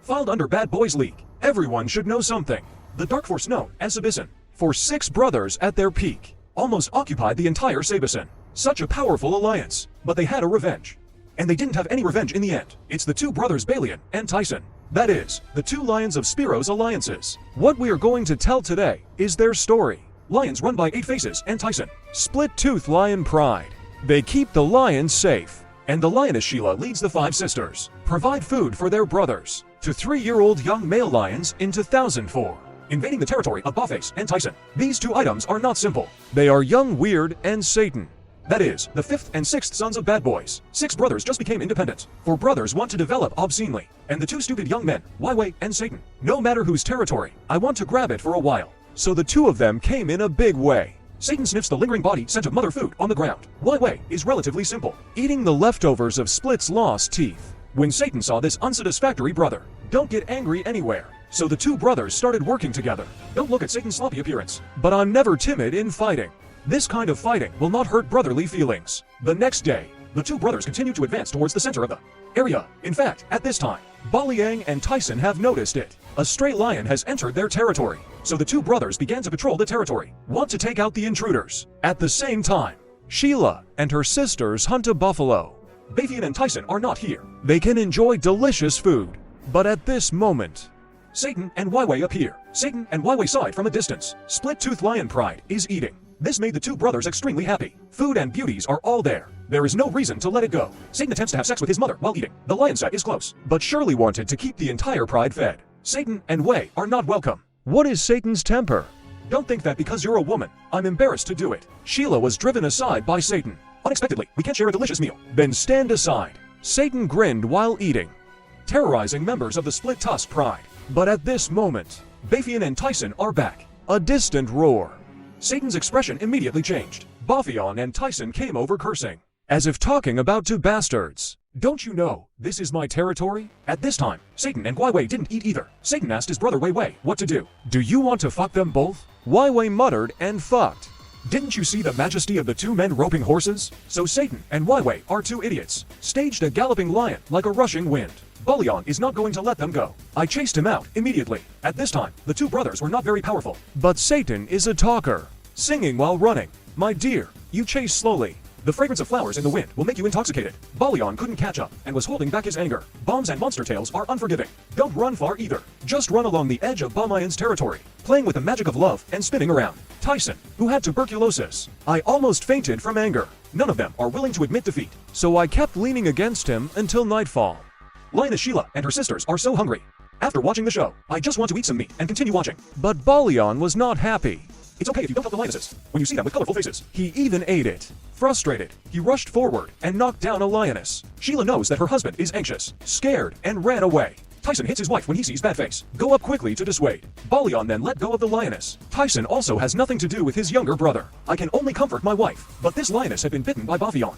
filed under Bad Boys League. Everyone should know something. The dark force known as Sabisin, for 6 brothers at their peak, almost occupied the entire Sabisin. Such a powerful alliance, but they had a revenge. And they didn't have any revenge in the end. It's the 2 brothers Balian and Tyson. That is, the 2 lions of Spiro's alliances. What we are going to tell today is their story. Lions run by 8 Faces and Tyson. Split-tooth lion pride. They keep the lions safe. And the lioness Sheila leads the 5 sisters. Provide food for their brothers. To 3-year-old young male lions in 2004. Invading the territory of Bafface and Tyson. These 2 items are not simple. They are Young Weird and Satan. That is, the 5th and 6th sons of bad boys. 6 brothers just became independent. 4 brothers want to develop obscenely. And the 2 stupid young men, Waiwei and Satan. No matter whose territory, I want to grab it for a while. So the 2 of them came in a big way. Satan sniffs the lingering body scent of mother food on the ground. Waiwei is relatively simple, eating the leftovers of Split's lost teeth. When Satan saw this unsatisfactory brother, don't get angry anywhere. So the 2 brothers started working together. Don't look at Satan's sloppy appearance. But I'm never timid in fighting. This kind of fighting will not hurt brotherly feelings. The next day, the 2 brothers continue to advance towards the center of the area. In fact, at this time, Baliang and Tyson have noticed it. A stray lion has entered their territory. So the 2 brothers began to patrol the territory, want to take out the intruders. At the same time, Sheila and her sisters hunt a buffalo. Bafian and Tyson are not here. They can enjoy delicious food. But at this moment, Satan and Waiwei appear. Satan and Waiwei side from a distance. Split-tooth lion pride is eating. This made the 2 brothers extremely happy. Food and beauties are all there. There is no reason to let it go. Satan attempts to have sex with his mother while eating. The lion set is close, but surely wanted to keep the entire pride fed. Satan and Wei are not welcome. What is Satan's temper? Don't think that because you're a woman, I'm embarrassed to do it. Sheila was driven aside by Satan. Unexpectedly, we can't share a delicious meal. Then stand aside. Satan grinned while eating, terrorizing members of the Split Tusk Pride. But at this moment, Bafian and Tyson are back. A distant roar. Satan's expression immediately changed. Bafian and Tyson came over cursing, as if talking about 2 bastards. Don't you know, this is my territory? At this time, Satan and Waiwei didn't eat either. Satan asked his brother Waiwei what to do. Do you want to fuck them both? Waiwei muttered and fucked. Didn't you see the majesty of the 2 men roping horses? So Satan and Waiwei are 2 idiots. Staged a galloping lion like a rushing wind. Balian is not going to let them go. I chased him out immediately. At this time, the 2 brothers were not very powerful. But Satan is a talker, singing while running. My dear, you chase slowly. The fragrance of flowers in the wind will make you intoxicated. Balian couldn't catch up and was holding back his anger. Bombs and monster tails are unforgiving. Don't run far either. Just run along the edge of Bamayan's territory, playing with the magic of love and spinning around. Tyson, who had tuberculosis. I almost fainted from anger. None of them are willing to admit defeat. So I kept leaning against him until nightfall. Lioness Sheila and her sisters are so hungry. After watching the show, I just want to eat some meat and continue watching. But Balian was not happy. It's okay if you don't help the lionesses when you see them with colorful faces. He even ate it. Frustrated, he rushed forward and knocked down a lioness. Sheila knows that her husband is anxious, scared, and ran away. Tyson hits his wife when he sees bad face. Go up quickly to dissuade. Balian then let go of the lioness. Tyson also has nothing to do with his younger brother. I can only comfort my wife, but this lioness had been bitten by Bafian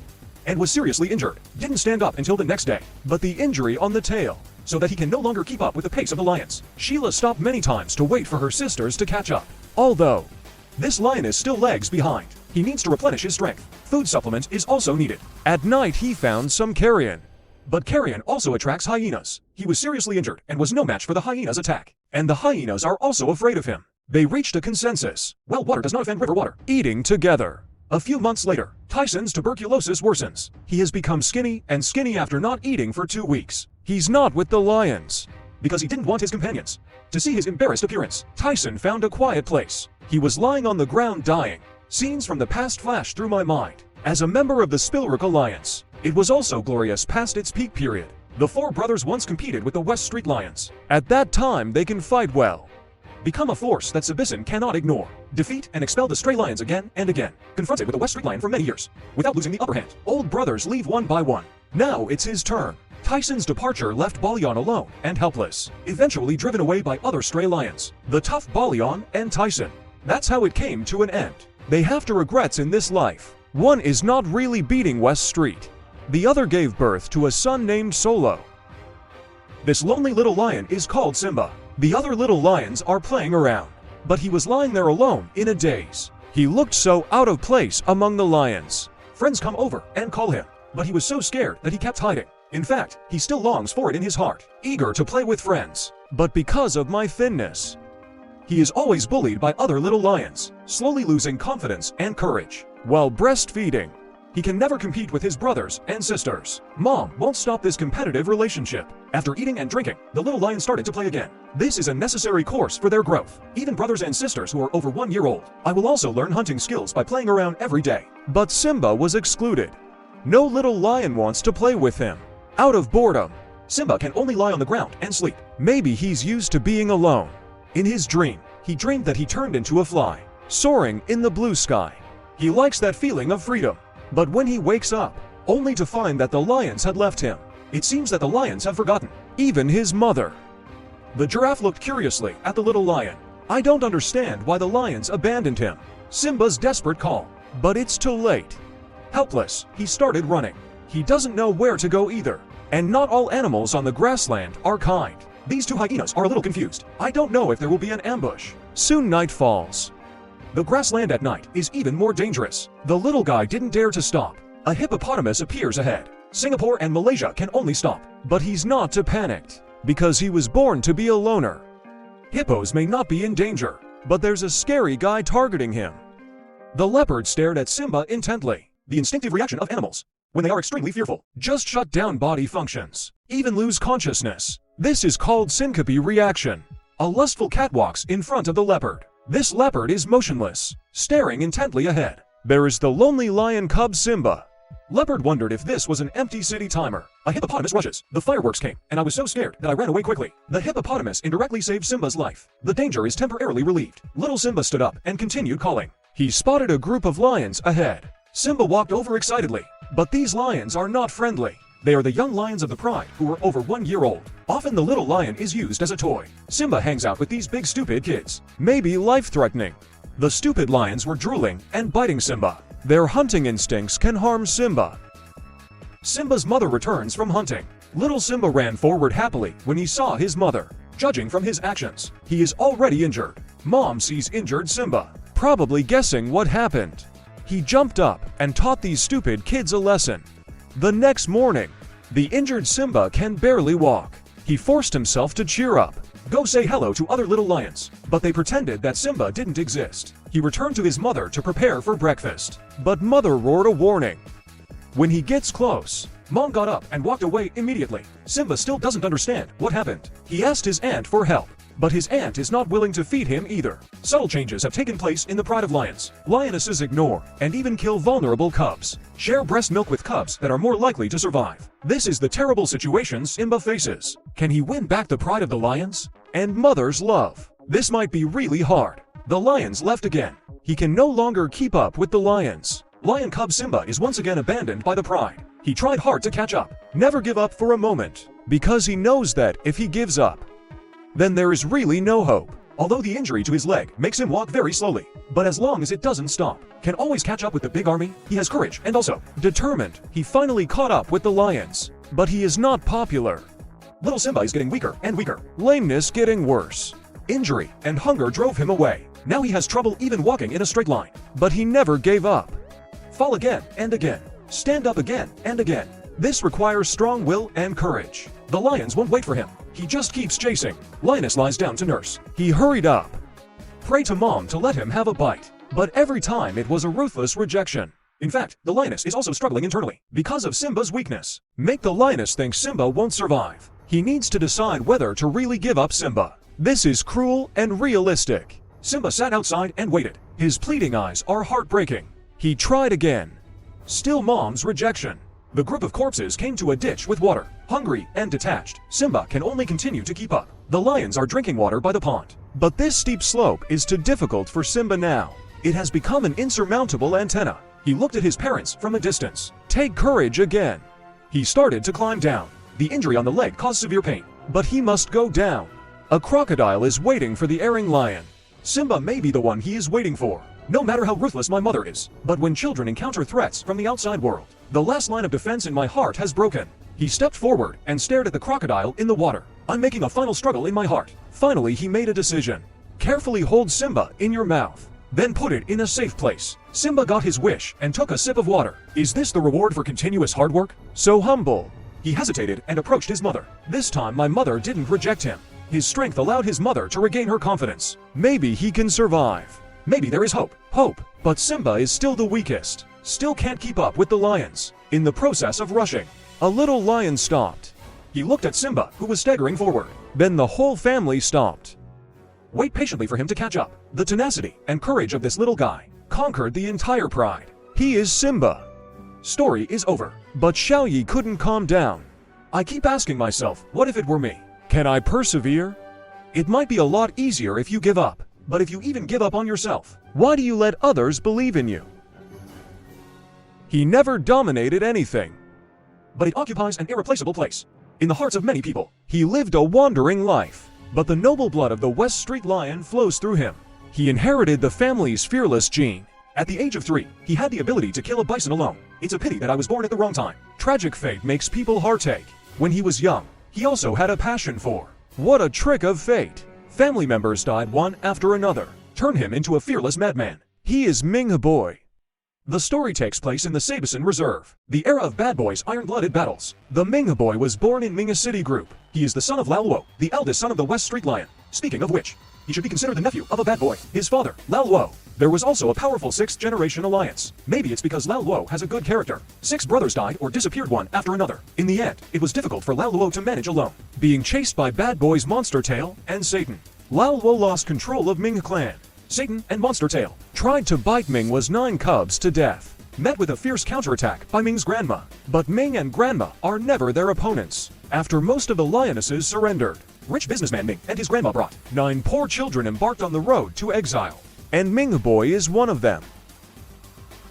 and was seriously injured. Didn't stand up until the next day, but the injury on the tail, so that he can no longer keep up with the pace of the lions. Sheila stopped many times to wait for her sisters to catch up. Although, this lioness still lags behind. He needs to replenish his strength. Food supplement is also needed. At night he found some carrion. But carrion also attracts hyenas. He was seriously injured and was no match for the hyenas' attack. And the hyenas are also afraid of him. They reached a consensus. Well, water does not offend river water. Eating together. A few months later, Tyson's tuberculosis worsens. He has become skinny and skinny after not eating for 2 weeks. He's not with the lions because he didn't want his companions to see his embarrassed appearance. Tyson found a quiet place. He was lying on the ground dying. Scenes from the past flashed through my mind. As a member of the Spilric Alliance, it was also glorious past its peak period. The 4 brothers once competed with the West Street Lions. At that time, they can fight well. Become a force that Sabisin cannot ignore. Defeat and expel the stray lions again and again. Confronted with the West Street Lion for many years, without losing the upper hand. Old brothers leave one by one. Now it's his turn. Tyson's departure left Balian alone and helpless, eventually driven away by other stray lions. The tough Balian and Tyson. That's how it came to an end. They have two regrets in this life. One is not really beating West Street. The other gave birth to a son named Solo. This lonely little lion is called Simba. The other little lions are playing around, but he was lying there alone in a daze. He looked so out of place among the lions. Friends come over and call him, but he was so scared that he kept hiding. In fact, he still longs for it in his heart, eager to play with friends. But because of my thinness, he is always bullied by other little lions, slowly losing confidence and courage. While breastfeeding, he can never compete with his brothers and sisters. Mom won't stop this competitive relationship. After eating and drinking, the little lion started to play again. This is a necessary course for their growth. Even brothers and sisters who are over 1 year old. I will also learn hunting skills by playing around every day. But Simba was excluded. No little lion wants to play with him. Out of boredom, Simba can only lie on the ground and sleep. Maybe he's used to being alone. In his dream, he dreamed that he turned into a fly, soaring in the blue sky. He likes that feeling of freedom. But when he wakes up, only to find that the lions had left him. It seems that the lions have forgotten, even his mother. The giraffe looked curiously at the little lion. I don't understand why the lions abandoned him. Simba's desperate call. But it's too late. Helpless, he started running. He doesn't know where to go either. And not all animals on the grassland are kind. These two hyenas are a little confused. I don't know if there will be an ambush. Soon night falls. The grassland at night is even more dangerous. The little guy didn't dare to stop. A hippopotamus appears ahead. Singapore and Malaysia can only stop. But he's not too panicked, because he was born to be a loner. Hippos may not be in danger, but there's a scary guy targeting him. The leopard stared at Simba intently. The instinctive reaction of animals, when they are extremely fearful, just shut down body functions, even lose consciousness. This is called syncope reaction. A lustful cat walks in front of the leopard. This leopard is motionless, staring intently ahead. There is the lonely lion cub Simba. Leopard wondered if this was an empty city timer. A hippopotamus rushes. The fireworks came, and I was so scared that I ran away quickly. The hippopotamus indirectly saved Simba's life. The danger is temporarily relieved. Little Simba stood up and continued calling. He spotted a group of lions ahead. Simba walked over excitedly. But these lions are not friendly. They are the young lions of the pride who are over 1 year old. Often the little lion is used as a toy. Simba hangs out with these big stupid kids. Maybe life-threatening. The stupid lions were drooling and biting Simba. Their hunting instincts can harm Simba. Simba's mother returns from hunting. Little Simba ran forward happily when he saw his mother. Judging from his actions, he is already injured. Mom sees injured Simba, probably guessing what happened. He jumped up and taught these stupid kids a lesson. The next morning, the injured Simba can barely walk. He forced himself to cheer up, go say hello to other little lions, but they pretended that Simba didn't exist. He returned to his mother to prepare for breakfast, but mother roared a warning. When he gets close, Mom got up and walked away immediately. Simba still doesn't understand what happened. He asked his aunt for help, but his aunt is not willing to feed him either. Subtle changes have taken place in the pride of lions. Lionesses ignore and even kill vulnerable cubs. Share breast milk with cubs that are more likely to survive. This is the terrible situation Simba faces. Can he win back the pride of the lions and mother's love? This might be really hard. The lions left again. He can no longer keep up with the lions. Lion cub Simba is once again abandoned by the pride. He tried hard to catch up. Never give up for a moment, because he knows that if he gives up, then there is really no hope. Although the injury to his leg makes him walk very slowly, but as long as it doesn't stop, can always catch up with the big army. He has courage and also determined. He finally caught up with the lions, but he is not popular. Little Simba is getting weaker and weaker. Lameness getting worse. Injury and hunger drove him away. Now he has trouble even walking in a straight line, but he never gave up. Fall again and again. Stand up again and again. This requires strong will and courage. The lions won't wait for him. He just keeps chasing. Lioness lies down to nurse. He hurried up. Pray to Mom to let him have a bite. But every time it was a ruthless rejection. In fact, the lioness is also struggling internally because of Simba's weakness. Make the lioness think Simba won't survive. He needs to decide whether to really give up Simba. This is cruel and realistic. Simba sat outside and waited. His pleading eyes are heartbreaking. He tried again. Still Mom's rejection. The group of corpses came to a ditch with water. Hungry and detached, Simba can only continue to keep up. The lions are drinking water by the pond. But this steep slope is too difficult for Simba now. It has become an insurmountable antenna. He looked at his parents from a distance. Take courage again. He started to climb down. The injury on the leg caused severe pain, but he must go down. A crocodile is waiting for the erring lion. Simba may be the one he is waiting for. No matter how ruthless my mother is, but when children encounter threats from the outside world, the last line of defense in my heart has broken. He stepped forward and stared at the crocodile in the water. I'm making a final struggle in my heart. Finally, he made a decision. Carefully hold Simba in your mouth, then put it in a safe place. Simba got his wish and took a sip of water. Is this the reward for continuous hard work? So humble. He He hesitated and approached his mother. This time my mother didn't reject him. His strength allowed his mother to regain her confidence. Maybe he can survive. Maybe there is hope. But Simba is still the weakest. Still can't keep up with the lions. In the process of rushing, a little lion stopped. He looked at Simba, who was staggering forward. Then the whole family stopped. Wait patiently for him to catch up. The tenacity and courage of this little guy conquered the entire pride. He is Simba. Story is over. But Xiao Yi couldn't calm down. I keep asking myself, what if it were me? Can I persevere? It might be a lot easier if you give up. But if you even give up on yourself, why do you let others believe in you? He never dominated anything, but it occupies an irreplaceable place in the hearts of many people. He lived a wandering life, but the noble blood of the West Street Lion flows through him. He inherited the family's fearless gene. At the age of 3, he had the ability to kill a bison alone. It's a pity that I was born at the wrong time. Tragic fate makes people heartache. When he was young, he also had a passion for. What a trick of fate! Family members died one after another. Turn him into a fearless madman. He is Ming Boy. The story takes place in the Sabison Reserve, the era of bad boys' iron-blooded battles. The Ming Boy was born in Ming City Group. He is the son of Lao Luo, the eldest son of the West Street Lion. Speaking of which, he should be considered the nephew of a bad boy, his father, Lao Luo. There was also a powerful 6th-generation alliance. Maybe it's because Lao Luo has a good character. 6 brothers died or disappeared one after another. In the end, it was difficult for Lao Luo to manage alone, being chased by bad boys Monster Tail and Satan. Lao Luo lost control of Ming clan. Satan and Monster Tail tried to bite Ming was 9 cubs to death. Met with a fierce counterattack by Ming's grandma. But Ming and grandma are never their opponents. After most of the lionesses surrendered, rich businessman Ming and his grandma brought 9 poor children embarked on the road to exile. And Ming Boy is one of them.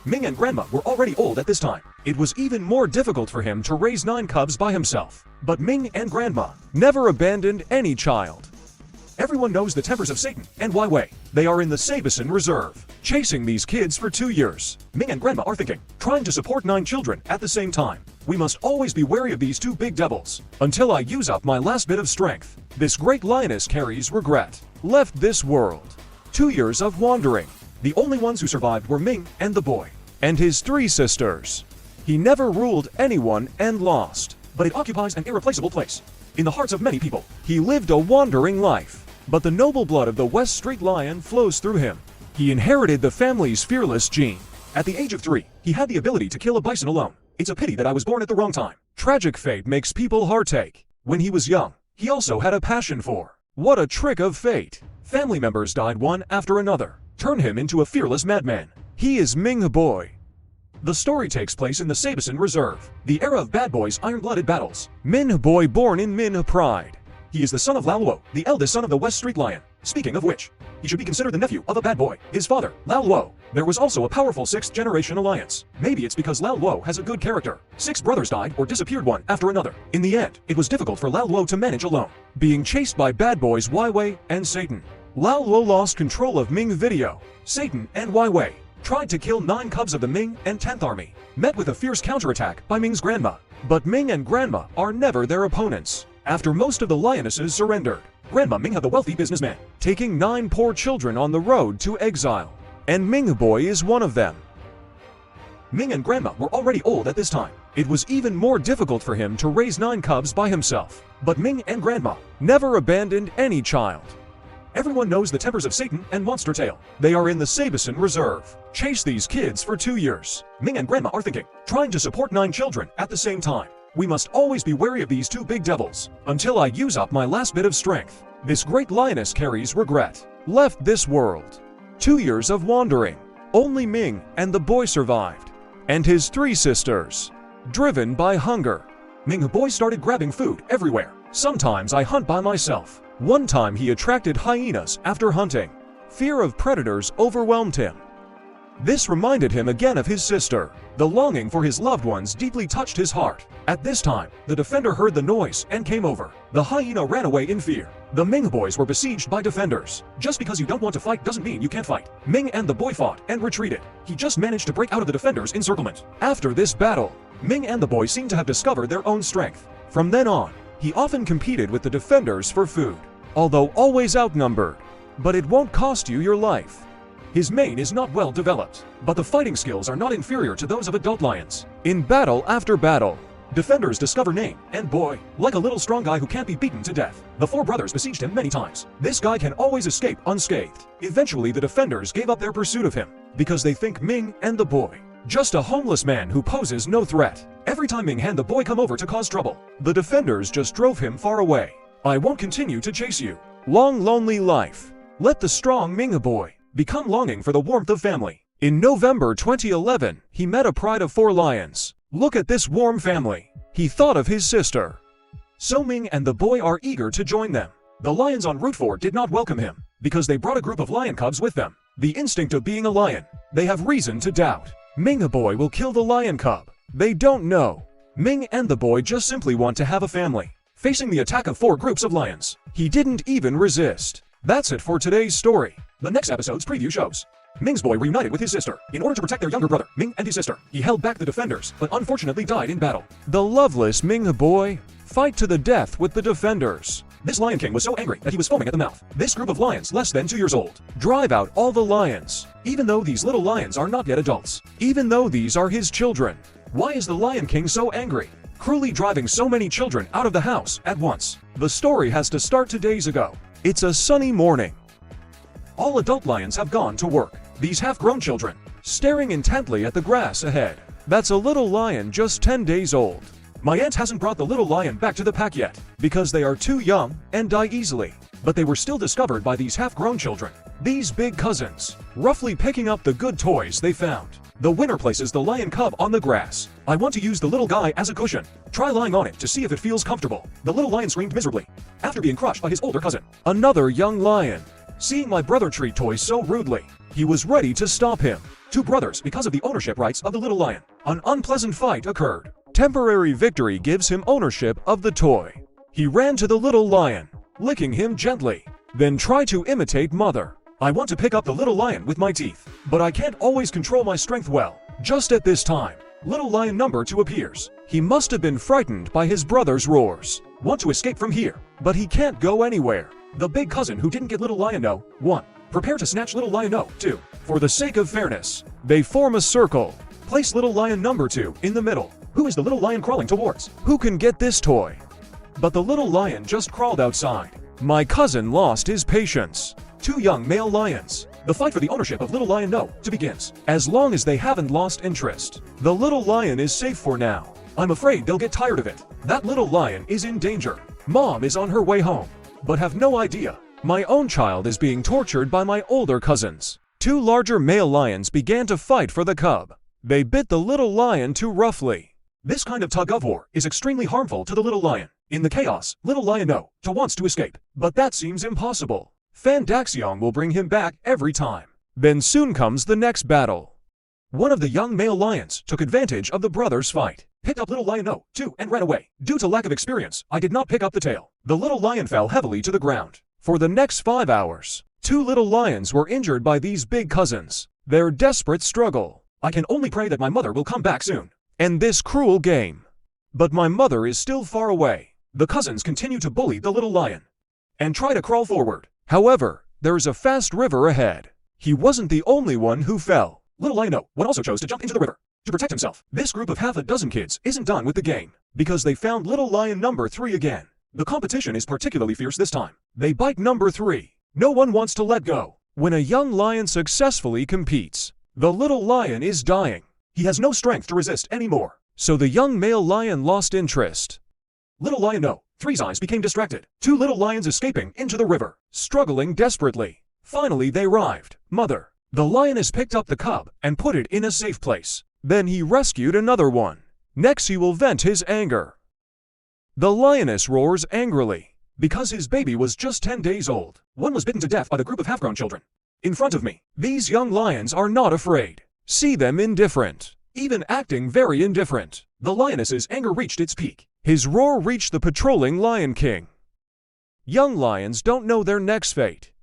Ming and grandma were already old at this time. It was even more difficult for him to raise 9 cubs by himself. But Ming and grandma never abandoned any child. Everyone knows the tempers of Satan and Wai Wei. They are in the Sabison Reserve, chasing these kids for 2 years. Ming and grandma are thinking, trying to support 9 children at the same time. We must always be wary of these 2 big devils. Until I use up my last bit of strength. This great lioness carries regret. Left this world. 2 years of wandering. The only ones who survived were Ming and the boy, and his 3 sisters. He never ruled anyone and lost, but it occupies an irreplaceable place in the hearts of many people. He lived a wandering life, but the noble blood of the West Street Lion flows through him. He inherited the family's fearless gene. At the age of 3, he had the ability to kill a bison alone. It's a pity that I was born at the wrong time. Tragic fate makes people heartache. When he was young, he also had a passion for. What a trick of fate! Family members died one after another. Turn him into a fearless madman. He is Ming Boy. The story takes place in the Sabison Reserve, the era of bad boys' iron-blooded battles. Min Boy born in Min Pride. He is the son of Lao Luo, the eldest son of the West Street Lion. Speaking of which, he should be considered the nephew of a bad boy, his father, Lao Luo. There was also a powerful 6th-generation alliance. Maybe it's because Lao Luo has a good character. 6 brothers died or disappeared one after another. In the end, it was difficult for Lao Luo to manage alone, being chased by bad boys Wai Wei and Satan. Lao Luo lost control of Ming Video. Satan and Wai Wei tried to kill 9 cubs of the Ming and 10th Army. Met with a fierce counterattack by Ming's grandma. But Ming and grandma are never their opponents. After most of the lionesses surrendered, Grandma Ming had the wealthy businessman, taking 9 poor children on the road to exile. And Ming Boy is one of them. Ming and Grandma were already old at this time. It was even more difficult for him to raise 9 cubs by himself. But Ming and Grandma never abandoned any child. Everyone knows the tempers of Satan and Monster Tail. They are in the Sabison Reserve. Chase these kids for 2 years. Ming and Grandma are thinking, trying to support 9 children at the same time. We must always be wary of these 2 big devils, until I use up my last bit of strength. This great lioness carries regret. Left this world. 2 years of wandering. Only Ming and the boy survived. And his 3 sisters. Driven by hunger. Ming Boy started grabbing food everywhere. Sometimes I hunt by myself. One time he attracted hyenas after hunting. Fear of predators overwhelmed him. This reminded him again of his sister. The longing for his loved ones deeply touched his heart. At this time, the defender heard the noise and came over. The hyena ran away in fear. The Ming boys were besieged by defenders. Just because you don't want to fight doesn't mean you can't fight. Ming and the boy fought and retreated. He just managed to break out of the defenders' encirclement. After this battle, Ming and the boy seemed to have discovered their own strength. From then on, he often competed with the defenders for food, although always outnumbered. But it won't cost you your life. His mane is not well developed, but the fighting skills are not inferior to those of adult lions. In battle after battle, Defenders discover name, and boy, like a little strong guy who can't be beaten to death. The four brothers besieged him many times. This guy can always escape unscathed. Eventually, the defenders gave up their pursuit of him because they think Ming and the boy just a homeless man who poses no threat. Every time Ming and the boy come over to cause trouble, the defenders just drove him far away. I won't continue to chase you. Long lonely life. Let the strong Ming boy become longing for the warmth of family. In November 2011, he met a pride of 4 lions. Look at this warm family. He thought of his sister. So Ming and the boy are eager to join them. The lions on Route 4 did not welcome him because they brought a group of lion cubs with them. The instinct of being a lion. They have reason to doubt. Ming the boy will kill the lion cub. They don't know. Ming and the boy just simply want to have a family. Facing the attack of 4 groups of lions, he didn't even resist. That's it for today's story. The next episode's preview shows Ming's boy reunited with his sister. In order to protect their younger brother, Ming and his sister, he held back the defenders, but unfortunately died in battle. The loveless Ming boy fight to the death with the defenders. This Lion King was so angry that he was foaming at the mouth. This group of lions less than 2 years old drive out all the lions, even though these little lions are not yet adults, even though these are his children. Why is the Lion King so angry, cruelly driving so many children out of the house at once? The story has to start 2 days ago. It's a sunny morning. All adult lions have gone to work. These half-grown children, staring intently at the grass ahead. That's a little lion just 10 days old. My aunt hasn't brought the little lion back to the pack yet, because they are too young and die easily. But they were still discovered by these half-grown children, these big cousins, roughly picking up the good toys they found. The winner places the lion cub on the grass. I want to use the little guy as a cushion. Try lying on it to see if it feels comfortable. The little lion screamed miserably after being crushed by his older cousin. Another young lion, seeing my brother treat toys so rudely, he was ready to stop him. 2 brothers because of the ownership rights of the little lion. An unpleasant fight occurred. Temporary victory gives him ownership of the toy. He ran to the little lion, licking him gently, then tried to imitate mother. I want to pick up the little lion with my teeth, but I can't always control my strength well. Just at this time, little lion number 2 appears. He must have been frightened by his brother's roars. Want to escape from here, but he can't go anywhere. The big cousin who didn't get little lion no. 1. Prepare to snatch little lion no. 2. For the sake of fairness, they form a circle. Place little lion number 2 in the middle. Who is the little lion crawling towards? Who can get this toy? But the little lion just crawled outside. My cousin lost his patience. 2 young male lions. The fight for the ownership of little lion no. 2 begins. As long as they haven't lost interest, the little lion is safe for now. I'm afraid they'll get tired of it. That little lion is in danger. Mom is on her way home, but have no idea. My own child is being tortured by my older cousins. 2 larger male lions began to fight for the cub. They bit the little lion too roughly. This kind of tug-of-war is extremely harmful to the little lion. In the chaos, little lion no. 2 wants to escape, but that seems impossible. Fan Daxiong will bring him back every time. Then soon comes the next battle. One of the young male lions took advantage of the brothers' fight, picked up little lion no. 2 and ran away. Due to lack of experience, I did not pick up the tail. The little lion fell heavily to the ground. For the next 5 hours, 2 little lions were injured by these big cousins. Their desperate struggle. I can only pray that my mother will come back soon. End this cruel game. But my mother is still far away. The cousins continue to bully the little lion and try to crawl forward. However, there is a fast river ahead. He wasn't the only one who fell. Little lion no. 1 also chose to jump into the river to protect himself. This group of half a dozen kids isn't done with the game because they found little lion number 3 again. The competition is particularly fierce this time. They bite number 3. No one wants to let go. When a young lion successfully competes, the little lion is dying. He has no strength to resist anymore. So the young male lion lost interest. Little lion no. 3's eyes became distracted. 2 little lions escaping into the river, struggling desperately. Finally they arrived. Mother. The lioness picked up the cub and put it in a safe place. Then he rescued another one. Next he will vent his anger. The lioness roars angrily because his baby was just 10 days old. 1 was bitten to death by the group of half-grown children. In front of me, these young lions are not afraid. See them indifferent, even acting very indifferent. The lioness's anger reached its peak. His roar reached the patrolling Lion King. Young lions don't know their next fate.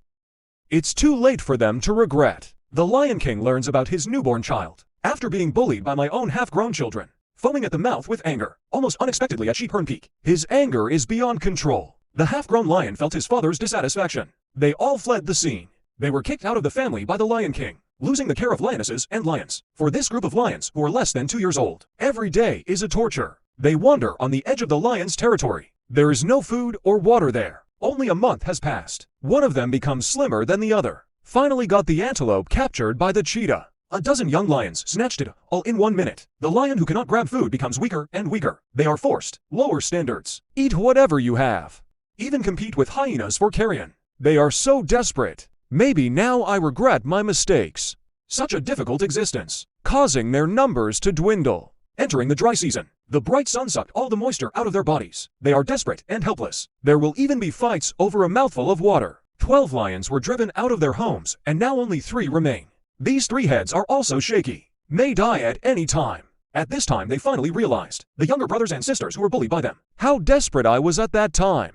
It's too late for them to regret. The Lion King learns about his newborn child after being bullied by my own half-grown children, foaming at the mouth with anger, almost unexpectedly at Sheephern Peak. His anger is beyond control. The half-grown lion felt his father's dissatisfaction. They all fled the scene. They were kicked out of the family by the Lion King, losing the care of lionesses and lions. For this group of lions who are less than 2 years old, every day is a torture. They wander on the edge of the lion's territory. There is no food or water there. Only a month has passed. One of them becomes slimmer than the other. Finally got the antelope captured by the cheetah. A dozen young lions snatched it all in 1 minute. The lion who cannot grab food becomes weaker and weaker. They are forced. Lower standards. Eat whatever you have. Even compete with hyenas for carrion. They are so desperate. Maybe now I regret my mistakes. Such a difficult existence, causing their numbers to dwindle. Entering the dry season, the bright sun sucked all the moisture out of their bodies. They are desperate and helpless. There will even be fights over a mouthful of water. 12 lions were driven out of their homes, and now only 3 remain. These 3 heads are also shaky. May die at any time. At this time they finally realized, the younger brothers and sisters who were bullied by them, how desperate I was at that time.